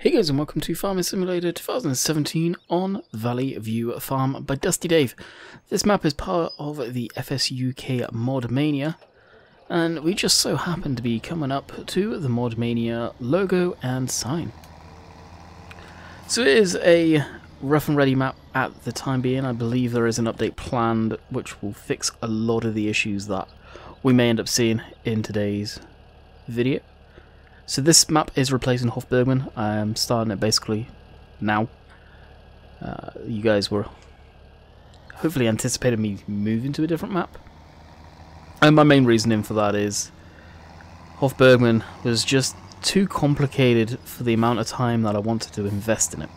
Hey guys, and welcome to Farming Simulator 2017 on Valley View Farm by Dusty Dave. This map is part of the FSUK Mod Mania, and we just so happen to be coming up to the Mod Mania logo and sign. So it is a rough and ready map at the time being. I believe there is an update planned which will fix a lot of the issues that we may end up seeing in today's video. So this map is replacing Hofbergman. I am starting it basically now. You guys were hopefully anticipating me moving to a different map. And my main reasoning for that is Hofbergman was just too complicated for the amount of time that I wanted to invest in it.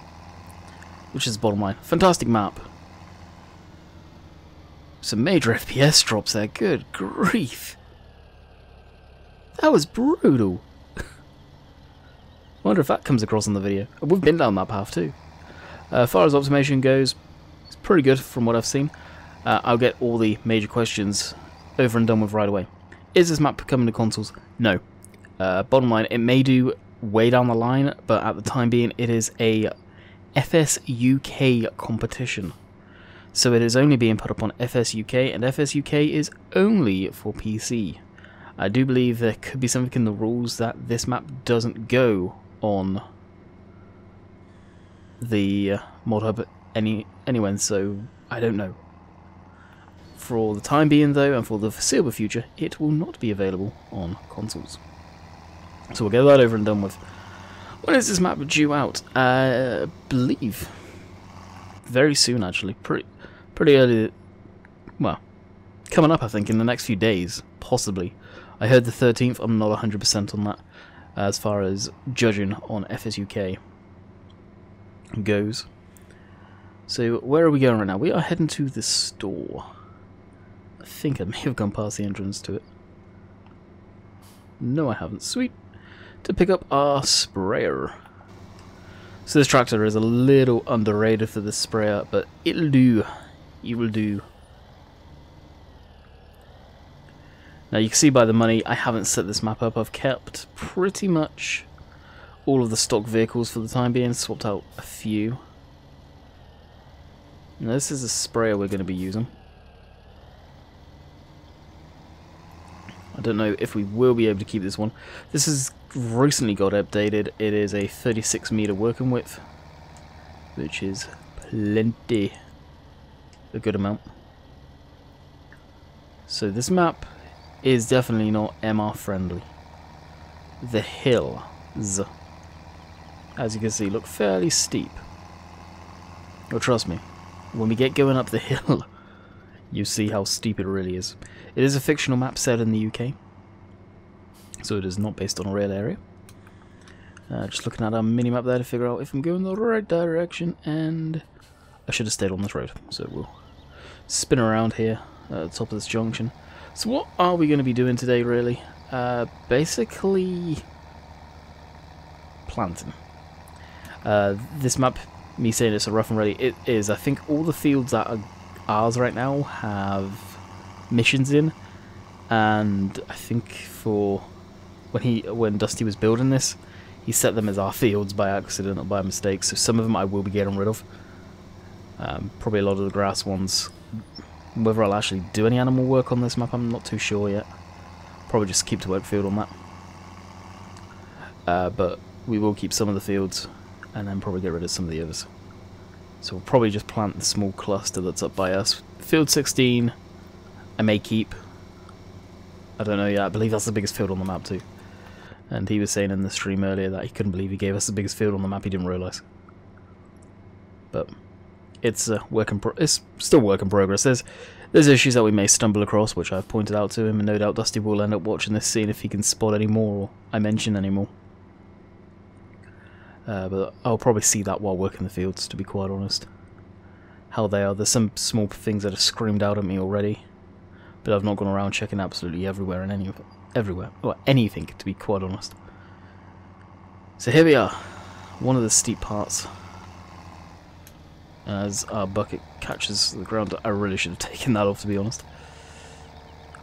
Which is the bottom line. Fantastic map. Some major FPS drops there. Good grief. That was brutal. I wonder if that comes across in the video. We've been down that path too. As far as optimization goes, it's pretty good from what I've seen. I'll get all the major questions over and done with right away. Is this map coming to consoles? No. Bottom line, it may do way down the line, but at the time being, it is a FSUK competition. So it is only being put up on FSUK, and FSUK is only for PC. I do believe there could be something in the rules that this map doesn't go on the mod hub anyway, so I don't know. For the time being though, and for the foreseeable future, it will not be available on consoles. So we'll get that over and done with. When is this map due out? I believe very soon, actually. Pretty early. Well, coming up, I think, in the next few days, possibly. I heard the 13th. I'm not 100% on that, as far as judging on FSUK goes. So where are we going right now? We are heading to the store. I think I may have gone past the entrance to it. No, I haven't. Sweet. To pick up our sprayer. So this tractor is a little underrated for this sprayer, but it'll do. It will do. Now you can see by the money, I haven't set this map up. I've kept pretty much all of the stock vehicles for the time being, swapped out a few. Now this is a sprayer we're going to be using. I don't know if we will be able to keep this one. This has recently got updated. It is a 36 meter working width, which is plenty, a good amount. So this map is definitely not MR friendly. The hills, as you can see, look fairly steep. Oh, trust me, when we get going up the hill, you see how steep it really is. It is a fictional map set in the UK, so it is not based on a real area. Just looking at our mini-map there to figure out if I'm going the right direction, and I should have stayed on this road. So we'll spin around here at the top of this junction. So what are we going to be doing today, really? Basically planting. This map, me saying it's a rough and ready, it is. I think all the fields that are ours right now have missions in, and I think for when Dusty was building this, he set them as our fields by accident or by mistake, so some of them I will be getting rid of. Probably a lot of the grass ones. Whether I'll actually do any animal work on this map, I'm not too sure yet. Probably just keep to work field on that. But we will keep some of the fields, and then probably get rid of some of the others. So we'll probably just plant the small cluster that's up by us. Field 16, I may keep. I don't know yet. I believe that's the biggest field on the map too. And he was saying in the stream earlier that he couldn't believe he gave us the biggest field on the map. He didn't realise. But it's it's still work in progress. There's issues that we may stumble across, which I've pointed out to him, and no doubt Dusty will end up watching this, seeing if he can spot any more or I mention any more. But I'll probably see that while working the fields, to be quite honest. How they are. There's some small things that have screamed out at me already, but I've not gone around checking absolutely everywhere and everywhere, or anything, to be quite honest. So here we are, one of the steep parts. As our bucket catches the ground, I really should have taken that off, to be honest.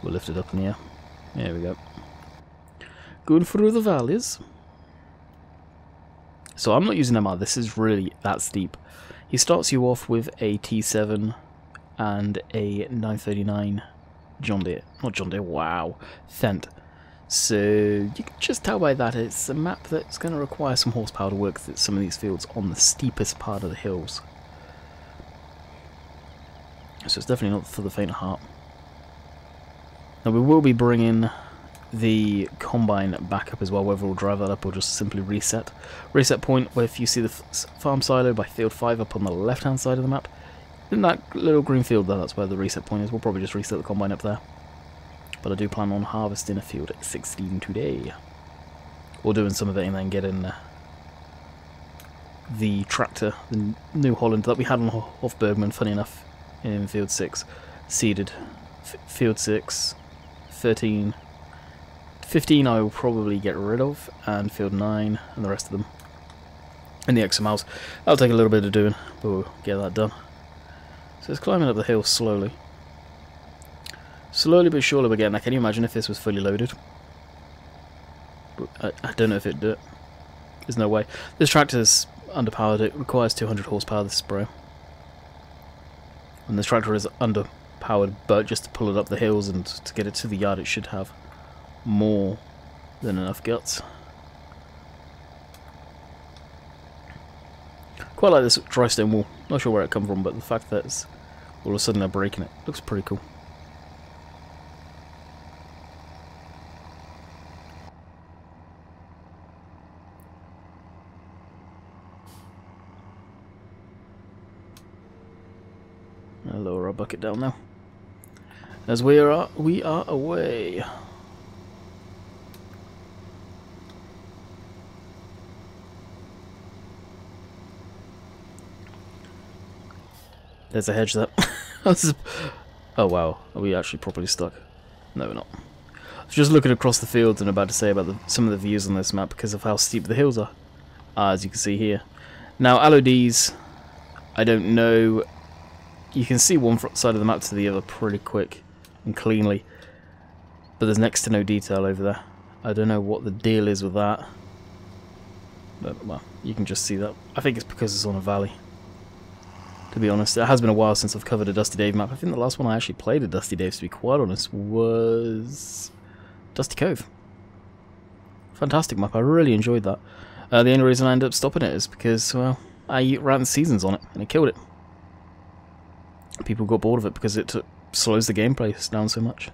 We'll lift it up in the air. There we go. Going through the valleys. So I'm not using MR, this is really that steep. He starts you off with a T7 and a 939 John Deere. Not John Deere, wow. Fendt. So you can just tell by that it's a map that's going to require some horsepower to work some of these fields on the steepest part of the hills. So it's definitely not for the faint of heart. Now we will be bringing the combine back up as well, whether we'll drive that up or just simply reset. Reset point, where if you see the farm silo by field 5 up on the left hand side of the map, in that little green field there, that's where the reset point is. We'll probably just reset the combine up there. But I do plan on harvesting a field at 16 today. Or doing some of it and then getting the tractor, the New Holland that we had on Hofbergman, funny enough, in field 6. Seeded. Field 6, 13, 15 I will probably get rid of, and field 9 and the rest of them. And the XMLs. That'll take a little bit of doing, but we'll get that done. So it's climbing up the hill slowly. Slowly but surely we're getting there. Can you imagine if this was fully loaded? I don't know if it'd do it. There's no way. This tractor's underpowered. It requires 200 horsepower, this spray. And this tractor is underpowered, but just to pull it up the hills and to get it to the yard it should have more than enough guts. Quite like this dry stone wall. Not sure where it come from, but the fact that it's all of a sudden they're breaking it looks pretty cool. I'll lower our bucket down now, as we are away. There's a hedge there. Oh wow, are we actually properly stuck? No, we're not. I was just looking across the fields and about to say about some of the views on this map because of how steep the hills are, as you can see here. Now, LODs, I don't know. You can see one side of the map to the other pretty quick and cleanly, but there's next to no detail over there. I don't know what the deal is with that, but well, you can just see that. I think it's because it's on a valley. To be honest, it has been a while since I've covered a Dusty Dave map. I think the last one I actually played at Dusty Dave's, to be quite honest, was Dusty Cove. Fantastic map, I really enjoyed that. The only reason I ended up stopping it is because, well, I ran seasons on it and it killed it. People got bored of it because it slows the gameplay down so much.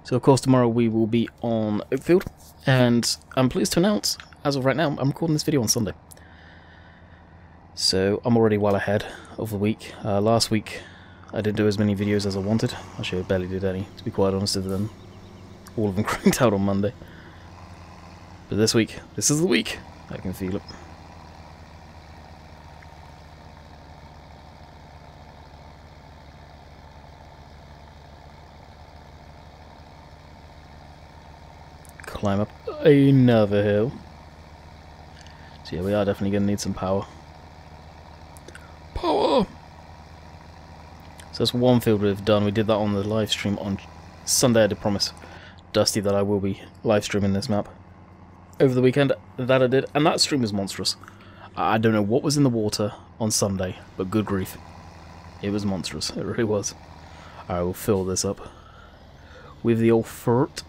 So of course tomorrow we will be on Oakfield, and I'm pleased to announce, as of right now, I'm recording this video on Sunday. So I'm already well ahead of the week. Last week I didn't do as many videos as I wanted. Actually I barely did any, to be quite honest with them. All of them cranked out on Monday. But this week, this is the week. I can feel it. Climb up another hill. So yeah, we are definitely going to need some power. Power! So that's one field we've done. We did that on the live stream on Sunday. I did promise Dusty that I will be live streaming this map over the weekend. That I did, and that stream was monstrous. I don't know what was in the water on Sunday, but good grief, it was monstrous. It really was. I will fill this up with the old fruit.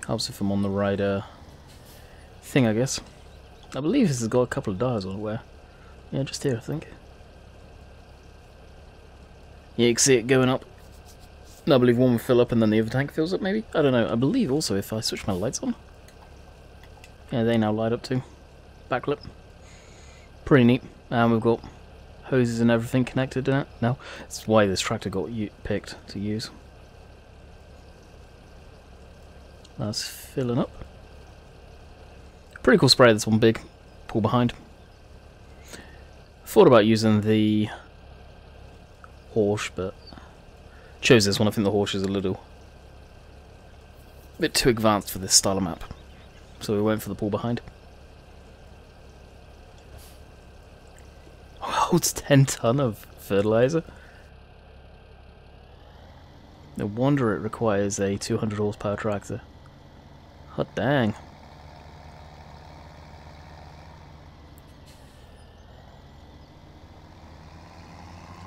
Helps if I'm on the right thing, I guess. I believe this has got a couple of dials on it where... Yeah, just here, I think. Yeah, you can see it going up. I believe one will fill up and then the other tank fills up, maybe? I don't know. I believe also if I switch my lights on... Yeah, they now light up too. Backlit. Pretty neat. And we've got hoses and everything connected in it. Now, that's why this tractor got picked to use. That's filling up. Pretty cool spray, this one big. Pull behind. Thought about using the Horse, but chose this one. I think the Horse is a little bit too advanced for this style of map. So we went for the pull behind. Oh, it holds 10 ton of fertilizer. No wonder it requires a 200 horsepower tractor. Hot dang.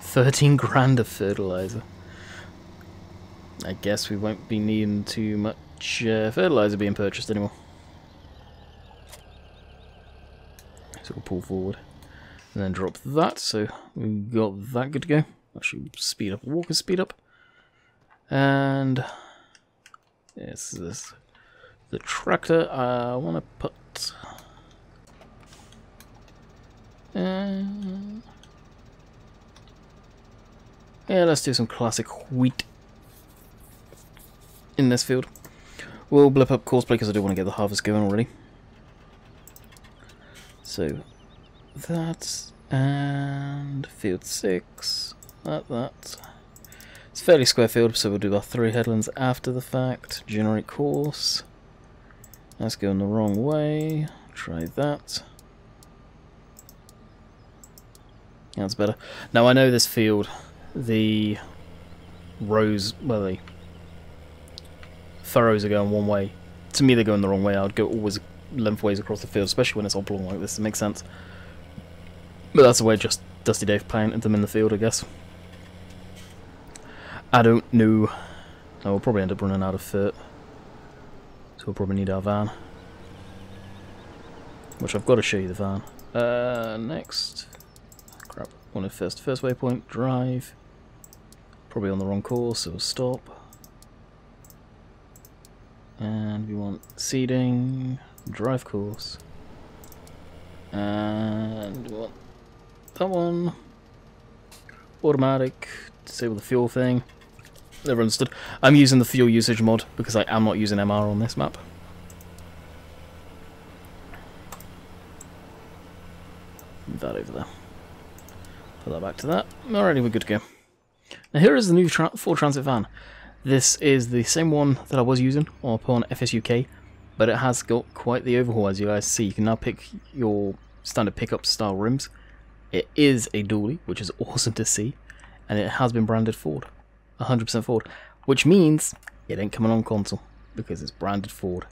$13,000 of fertilizer. I guess we won't be needing too much fertilizer being purchased anymore. So we'll pull forward and then drop that. So we've got that good to go. Actually, speed up. Walker's speed up. And yes, this the tractor. I want to put. Yeah, let's do some classic wheat in this field. We'll blip up Courseplay because I do want to get the harvest going already. So that and field 6. That. It's a fairly square field, so we'll do our 3 headlands after the fact. Generate course. That's going the wrong way. Try that. That's better. Now I know this field, the rows, well, the furrows are going one way. To me, they're going the wrong way. I would go always lengthways across the field, especially when it's oblong like this. It makes sense. But that's the way just Dusty Dave planted them in the field, I guess. I don't know. I will probably end up running out of fert. So we'll probably need our van. Which I've got to show you the van. Next. Crap. Wanted first waypoint. Drive. Probably on the wrong course, so we'll stop. And we want seeding. Drive course. And we want that one. Automatic. Disable the fuel thing. Never understood. I'm using the fuel usage mod because I am not using MR on this map. Move that over there. Put that back to that. Alrighty, we're good to go. Now here is the new Ford Transit van. This is the same one that I was using upon FSUK, but it has got quite the overhaul, as you guys see. You can now pick your standard pickup style rims. It is a dually, which is awesome to see, and it has been branded Ford. 100% Ford, which means it ain't coming on console because it's branded Ford.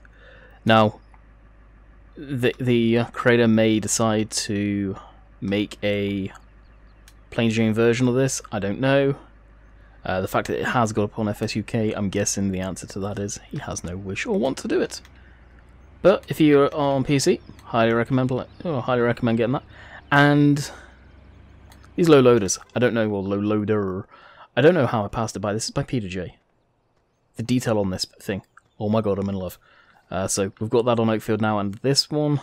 Now, the creator may decide to make a plain Jane version of this. I don't know. The fact that it has got up on FSUK, I'm guessing the answer to that is he has no wish or want to do it. But if you're on PC, highly recommend getting that. And these low loaders, I don't know, well, low loader. I don't know how I passed it by. This is by Peter J. The detail on this thing. Oh my god, I'm in love. So we've got that on Oakfield now, and this one,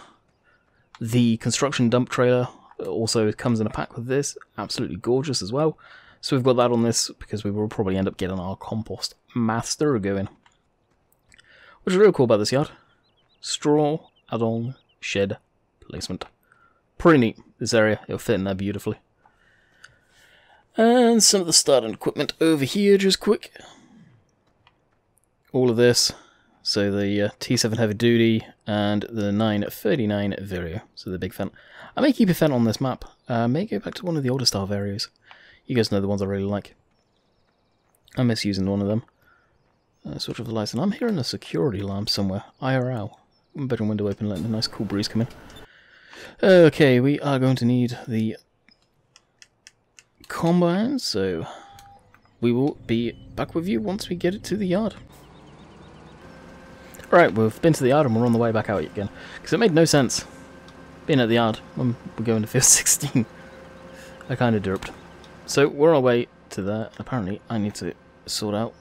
the construction dump trailer, also comes in a pack with this. Absolutely gorgeous as well. So we've got that on this because we will probably end up getting our compost master going. Which is really cool about this yard. Straw add-on shed placement. Pretty neat, this area. It'll fit in there beautifully. And some of the starting equipment over here, just quick. All of this. So the T7 Heavy Duty and the 939 Vireo. So the big Fent. I may keep a Fent on this map. I may go back to one of the older style Vareos. You guys know the ones I really like. I miss using one of them. Switch off the lights. And I'm hearing a security alarm somewhere. IRL. Bedroom window open, letting a nice cool breeze come in. Okay, we are going to need the combine, so we will be back with you once we get it to the yard. Alright, we've been to the yard and we're on the way back out again, because it made no sense being at the yard when we're going to field 16. I kind of derped. So we're on our way to there. Apparently I need to sort out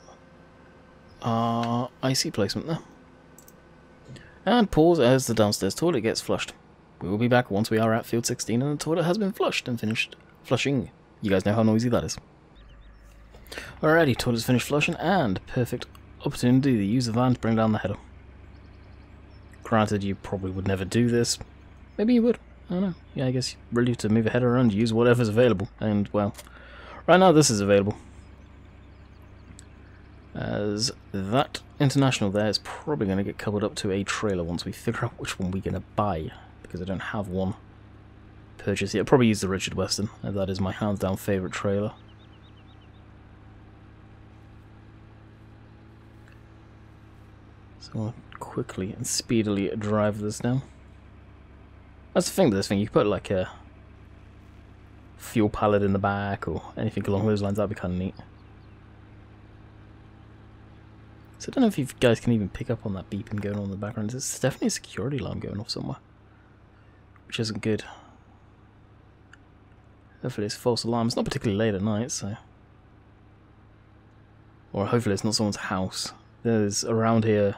our IC placement there. And pause as the downstairs toilet gets flushed. We will be back once we are at field 16 and the toilet has been flushed and finished flushing. You guys know how noisy that is. Alrighty, toilet's finished flushing, and perfect opportunity to use the van to bring down the header. Granted, you probably would never do this. Maybe you would. I don't know. Yeah, I guess really to move a header around, use whatever's available. And, well, right now this is available. As that International there is probably going to get coupled up to a trailer once we figure out which one we're going to buy. Because I don't have one purchased yet. I'll probably use the Richard Weston. That is my hands down favourite trailer. So I'll quickly and speedily drive this down. That's the thing with this thing, you could put like a fuel pallet in the back or anything along those lines, that'd be kind of neat. So I don't know if you guys can even pick up on that beeping going on in the background. There's definitely a security alarm going off somewhere, which isn't good. Hopefully it's a false alarm. It's not particularly late at night, so... Or hopefully it's not someone's house. There's around here,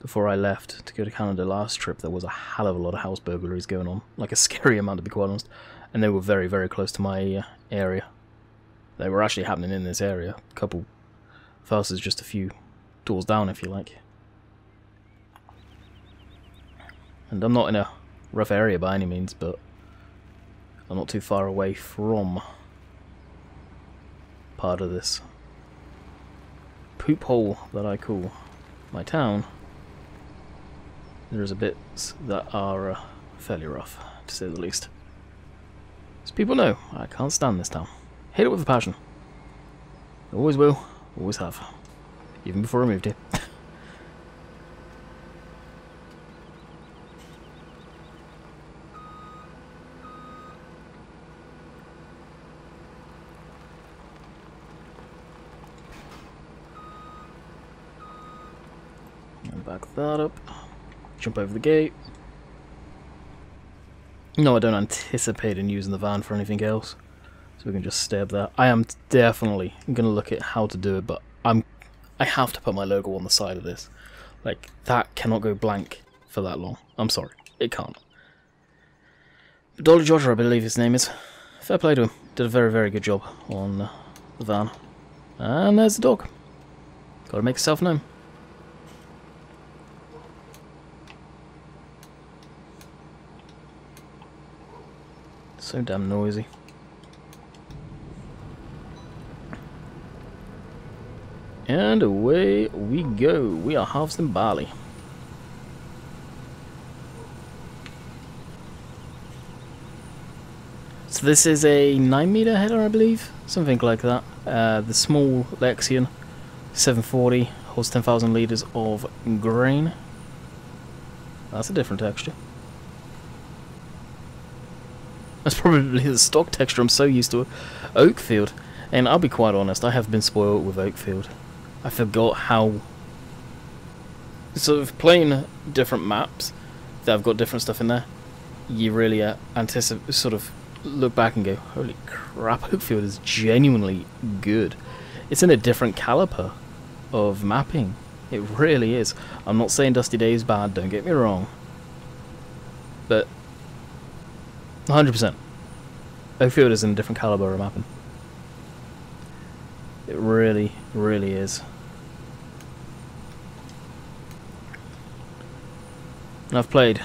before I left to go to Canada last trip, there was a hell of a lot of house burglaries going on. Like a scary amount, to be quite honest. And they were very, very close to my area. They were actually happening in this area. A couple of houses just a few doors down, if you like. And I'm not in a rough area by any means, but I'm not too far away from part of this poop hole that I call my town. There's a bits that are fairly rough, to say the least. As people know, I can't stand this town. Hate it with a passion. Always will, always have. Even before I moved here. And back that up. Jump over the gate. No, I don't anticipate in using the van for anything else. So we can just stay up there. I am definitely going to look at how to do it, but I have to put my logo on the side of this. Like, that cannot go blank for that long. I'm sorry, it can't. Dolly Georgia, I believe his name is. Fair play to him. Did a very, very good job on the van. And there's the dog. Gotta make yourself known. So damn noisy. And away we go. We are harvesting barley. So this is a 9-meter header, I believe, something like that. The small Lexion 740 holds 10,000 liters of grain. That's a different texture. That's probably the stock texture. I'm so used to Oakfield, and I'll be quite honest, I have been spoiled with Oakfield. I forgot how, sort of playing different maps that have got different stuff in there, you really anticipate, sort of look back and go, holy crap, Oakfield is genuinely good. It's in a different caliber of mapping. It really is. I'm not saying Dusty Day is bad, don't get me wrong, but 100%. Oakfield is in a different caliber of mapping. It really, really is. And I've played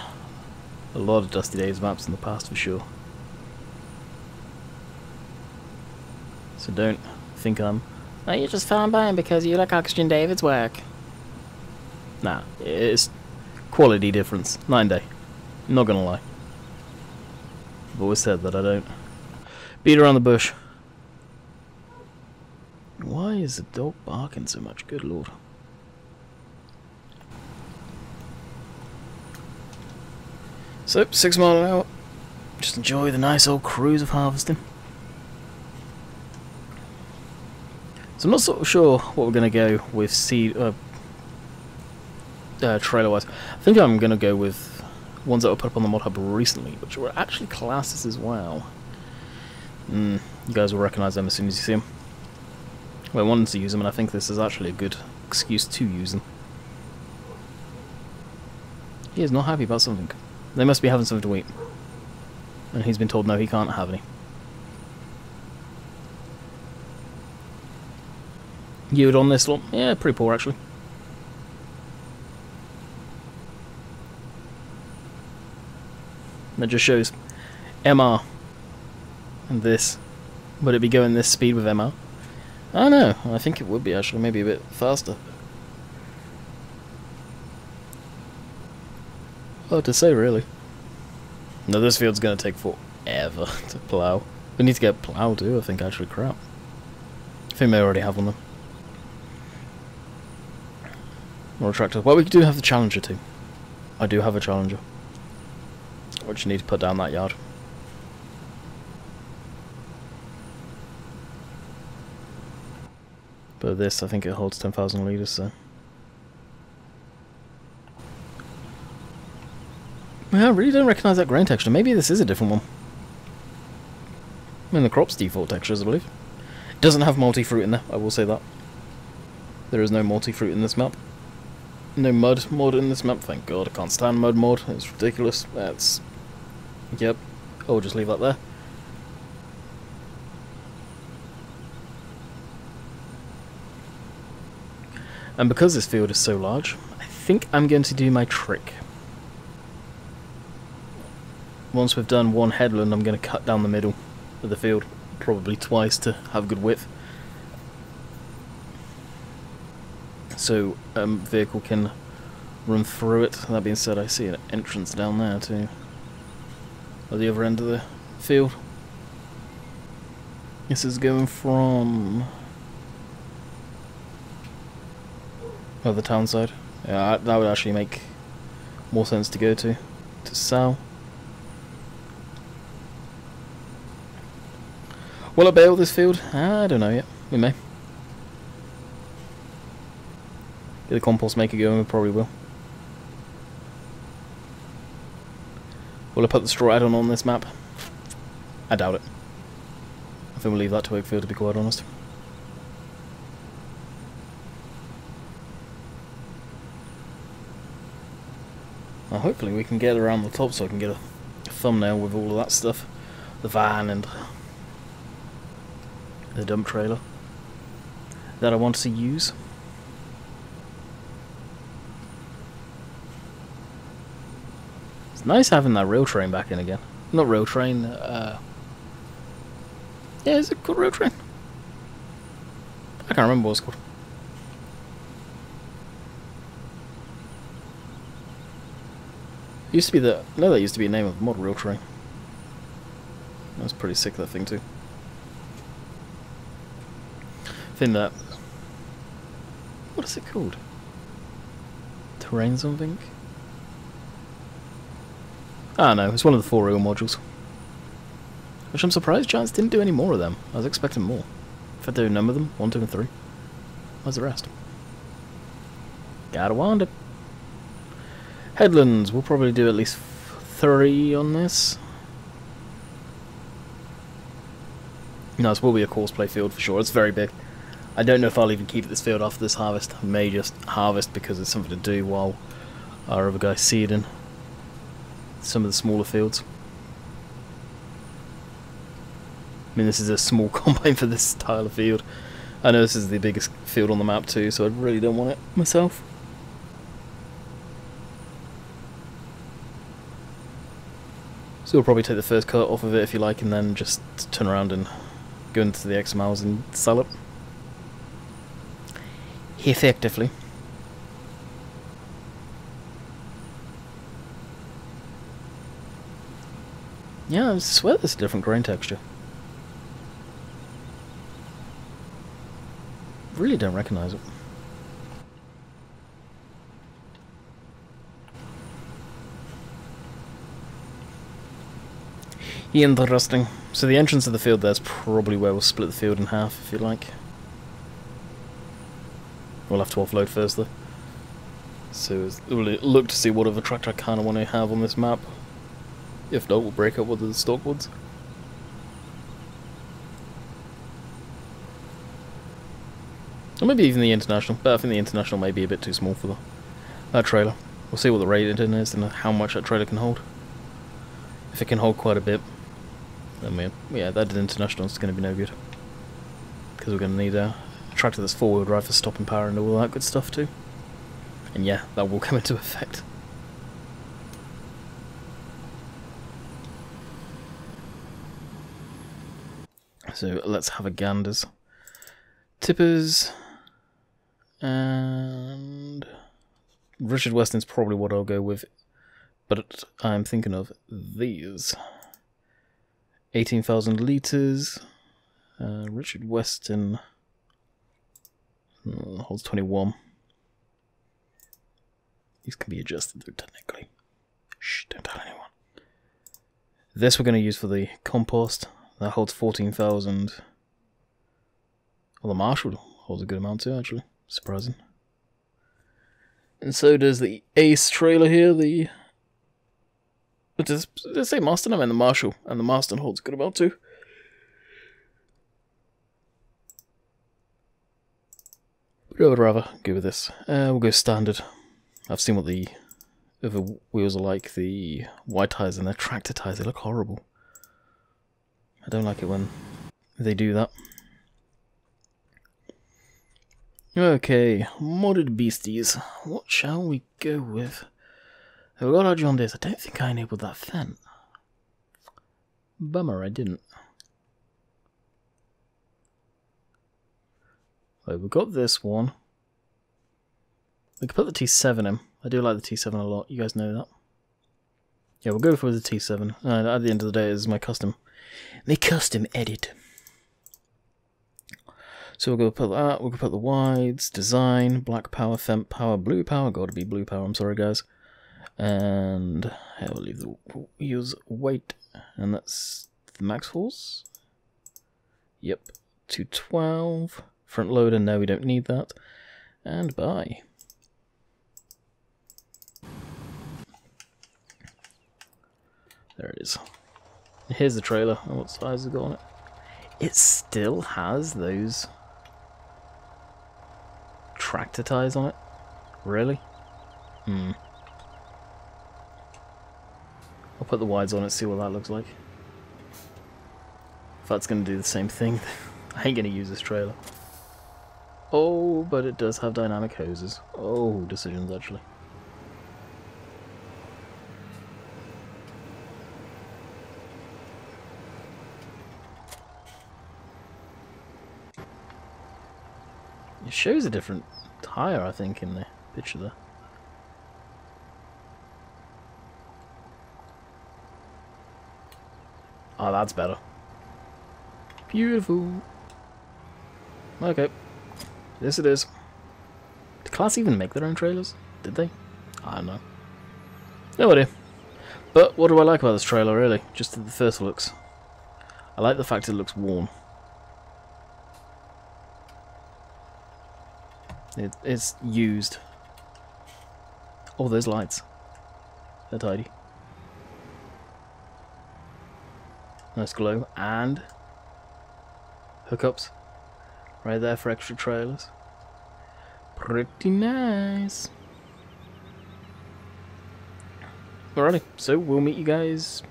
a lot of Dusty Days maps in the past for sure. So don't think I'm... Oh, you just found by him because you like Oxygen David's work. Nah, it's quality difference. 9 day. I'm not gonna lie. I've always said that I don't beat around the bush. Why is the dog barking so much? Good lord. So, 6 miles an hour. Just enjoy the nice old cruise of harvesting. So I'm not sort of sure what we're going to go with seed trailer-wise. I think I'm going to go with ones that were put up on the mod hub recently, which were actually classes as well. You guys will recognise them as soon as you see them. Well, I wanted to use them, and I think this is actually a good excuse to use them. He is not happy about something. They must be having something to eat. And he's been told no, he can't have any. Yield on this one? Yeah, pretty poor actually. That just shows MR and this. Would it be going this speed with MR? I don't know. I think it would be actually, maybe a bit faster. Hard to say really. No, this field's going to take forever to plough. We need to get ploughed too, I think, actually. Crap. I think they already have one though. Or a tractor. Well, we do have the Challenger too. I do have a Challenger. Which you need to put down that yard. But this, I think it holds 10,000 litres, so... Yeah, I really don't recognise that grain texture. Maybe this is a different one. I mean, the crop's default textures, I believe. It doesn't have multi-fruit in there, I will say that. There is no multi-fruit in this map. No mud mod in this map, thank god. I can't stand mud mod, it's ridiculous. That's... Yep. I'll just leave that there. And because this field is so large, I think I'm going to do my trick. Once we've done one headland, I'm going to cut down the middle of the field, probably twice to have good width. So a vehicle can run through it. That being said, I see an entrance down there too. At the other end of the field. This is going from... Oh, the town side. Yeah, that would actually make more sense to go to Sal. Will I bail this field? I don't know yet. We may. Get the compost maker going, we probably will. Will I put the straw add-on on this map? I doubt it. I think we'll leave that to Wakefield, to be quite honest. Well, hopefully we can get around the top so I can get a thumbnail with all of that stuff. The van and the dump trailer that I want to use. It's nice having that rail train back in again. Not rail train, yeah, is it called rail train? I can't remember what it's called. It used to be the... No, that used to be a name of the mod, rail train. That was pretty sick, that thing too. I think that... What is it called? Terrain something? Ah, no, it's one of the 4 real modules. Which I'm surprised Giants didn't do any more of them. I was expecting more. If I do number them, 1, 2 and 3. Where's the rest? Gotta wonder. Headlands, we'll probably do at least 3 on this. No, this will be a Courseplay field for sure. It's very big. I don't know if I'll even keep this field after this harvest. I may just harvest because it's something to do while our other guy's seeding some of the smaller fields. I mean, this is a small combine for this style of field. I know this is the biggest field on the map too, so I really don't want it myself. So we'll probably take the first cut off of it if you like, and then just turn around and go into the X miles and sell it. Effectively. Yeah, I swear there's a different grain texture. Really don't recognise it. Interesting. So the entrance of the field there's probably where we'll split the field in half, if you like. We'll have to offload first though. So we'll look to see what other tractor I kind of want to have on this map. If not, we'll break up with the stock ones. Or maybe even the International, but I think the International may be a bit too small for that trailer. We'll see what the rating is and how much that trailer can hold. If it can hold quite a bit, then yeah, that International is going to be no good. Because we're going to need a tractor that's 4-wheel drive for stopping power and all that good stuff too. And yeah, that will come into effect. So let's have a ganders. Tippers and Richard Weston's probably what I'll go with, but I'm thinking of these. 18,000 litres. Richard Weston holds 21. These can be adjusted though, technically. Shh, don't tell anyone. This we're going to use for the compost. That holds 14,000. Well, the Marshall holds a good amount too, actually. Surprising. And so does the Ace trailer here. The... Did I say Marston? I meant the Marshall. And the Marston holds a good amount too. But I would rather go with this. We'll go standard. I've seen what the other wheels are like. The white tyres and their tractor tyres, they look horrible. I don't like it when they do that. Okay, modded beasties. What shall we go with? We've got our John Deere's. I don't think I enabled that Fendt. Bummer, I didn't. Right, we've got this one. We could put the T7 in. I do like the T7 a lot. You guys know that. Yeah, we'll go for the T7. At the end of the day, it's my custom. My custom edit. So we'll go put that. We'll put the wides, design, black power, Fendt power, blue power. Got to be blue power. I'm sorry, guys. And we'll leave the wheels weight, and that's the max force. Yep, 212. Front loader, no, we don't need that. And buy. There it is. Here's the trailer. And what size has it got on it? It still has those tractor tires on it. Really? I'll put the wides on it, see what that looks like. If that's going to do the same thing, I ain't going to use this trailer. Oh, but it does have dynamic hoses. Oh, decisions actually. It shows a different tyre, I think, in the picture there. Oh, that's better. Beautiful. Okay. Yes, it is. Did Class even make their own trailers? Did they? I don't know. No idea. But what do I like about this trailer, really? Just the first looks. I like the fact it looks worn. It's used. Oh, those lights. They're tidy. Nice glow. And hookups. Right there for extra trailers. Pretty nice. Alrighty, so we'll meet you guys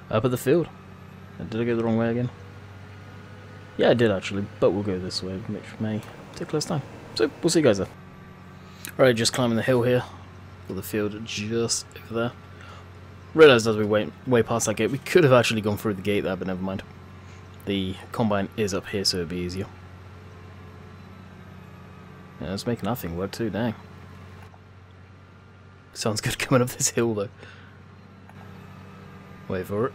up at the field. Did I go the wrong way again? Yeah, I did actually, but we'll go this way, which may take less time. So, we'll see you guys there. Alright, just climbing the hill here. For the field just over there. Realised as we went way past that gate, we could have actually gone through the gate there, but never mind. The combine is up here, so it'll be easier. Yeah, it's making that thing work too, dang. Sounds good coming up this hill though. Wait for it.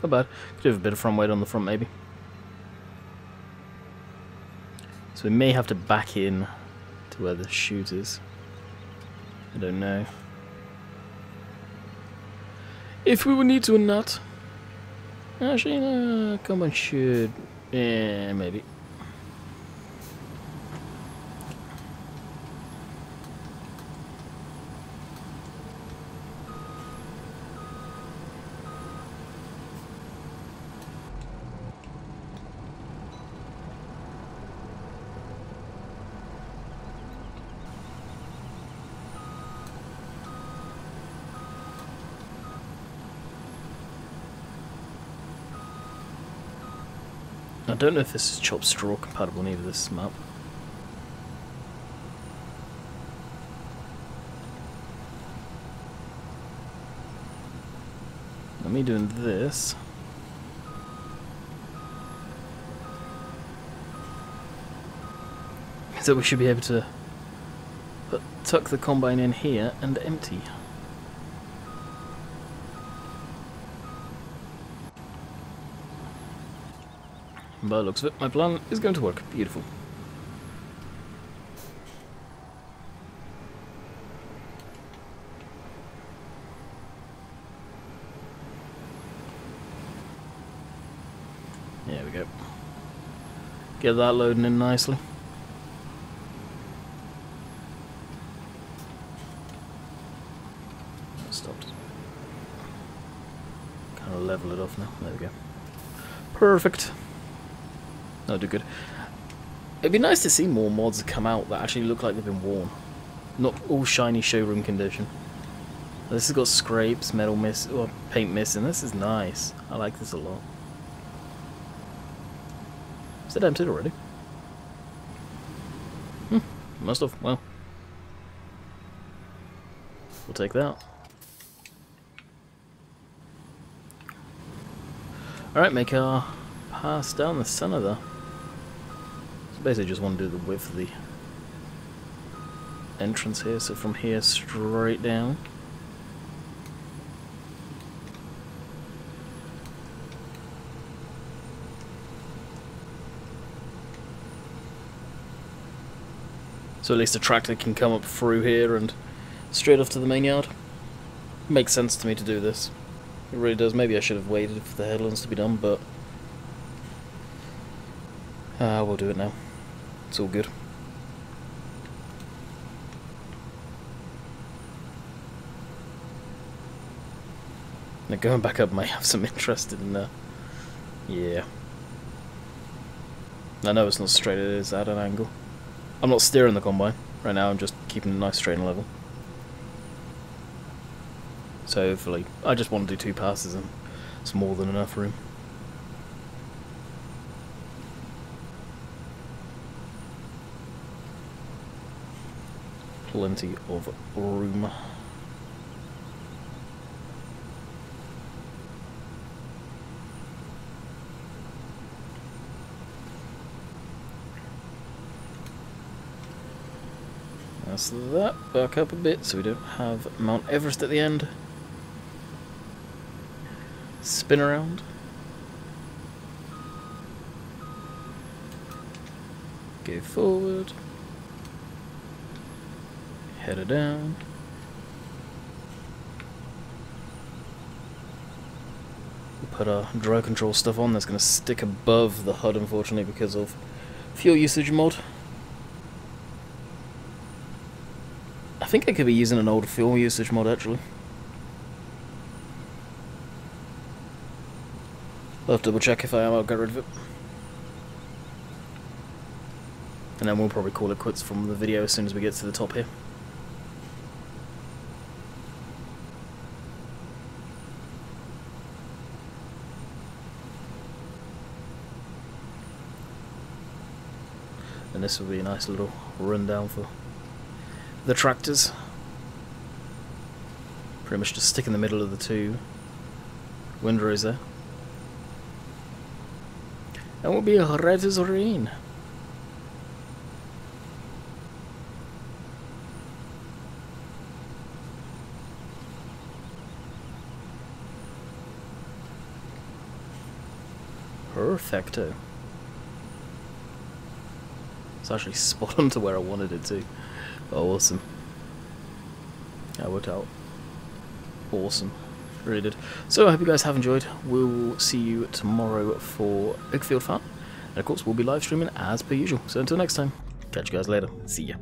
Not bad. Could have a bit of front weight on the front maybe. So we may have to back in to where the chute is. I don't know. If we would need to or not. Actually, no, combine should... yeah, maybe. I don't know if this is chopped straw compatible in either this map. Now me doing this. So we should be able to tuck the combine in here and empty. By the looks of it, my plan is going to work. Beautiful. There we go. Get that loading in nicely. Stopped. Kind of level it off now. There we go. Perfect. That'll do good. It'd be nice to see more mods come out that actually look like they've been worn. Not all shiny showroom condition. This has got scrapes, metal miss, or paint missing. This is nice. I like this a lot. Is it emptied already? Must have. Well, we'll take that. Alright, make our pass down the center there. So basically just want to do the width of the entrance here, so from here straight down. So at least a tractor can come up through here and straight off to the main yard. Makes sense to me to do this. It really does. Maybe I should have waited for the headlands to be done, but we'll do it now. It's all good. Now going back up might have some interest in yeah. I know it's not straight, it is at an angle. I'm not steering the combine right now, I'm just keeping it nice, straight and level. So hopefully, I just want to do 2 passes and it's more than enough room. Plenty of room. That's that. Back up a bit so we don't have Mount Everest at the end. Spin around. Go forward. Header down. We'll put our drive control stuff on. That's going to stick above the HUD, unfortunately, because of fuel usage mod. I think I could be using an old fuel usage mod, actually. I'll have to double check if I am, I'll get rid of it. And then we'll probably call it quits from the video as soon as we get to the top here. And this will be a nice little rundown for the tractors. Pretty much just stick in the middle of the 2 windrows there. And we'll be red as rain. Perfecto. It's actually spot on to where I wanted it to. Oh, awesome. That worked out. Awesome. Really did. So I hope you guys have enjoyed. We'll see you tomorrow for Big Field Farm. And of course we'll be live streaming as per usual. So until next time, catch you guys later. See ya.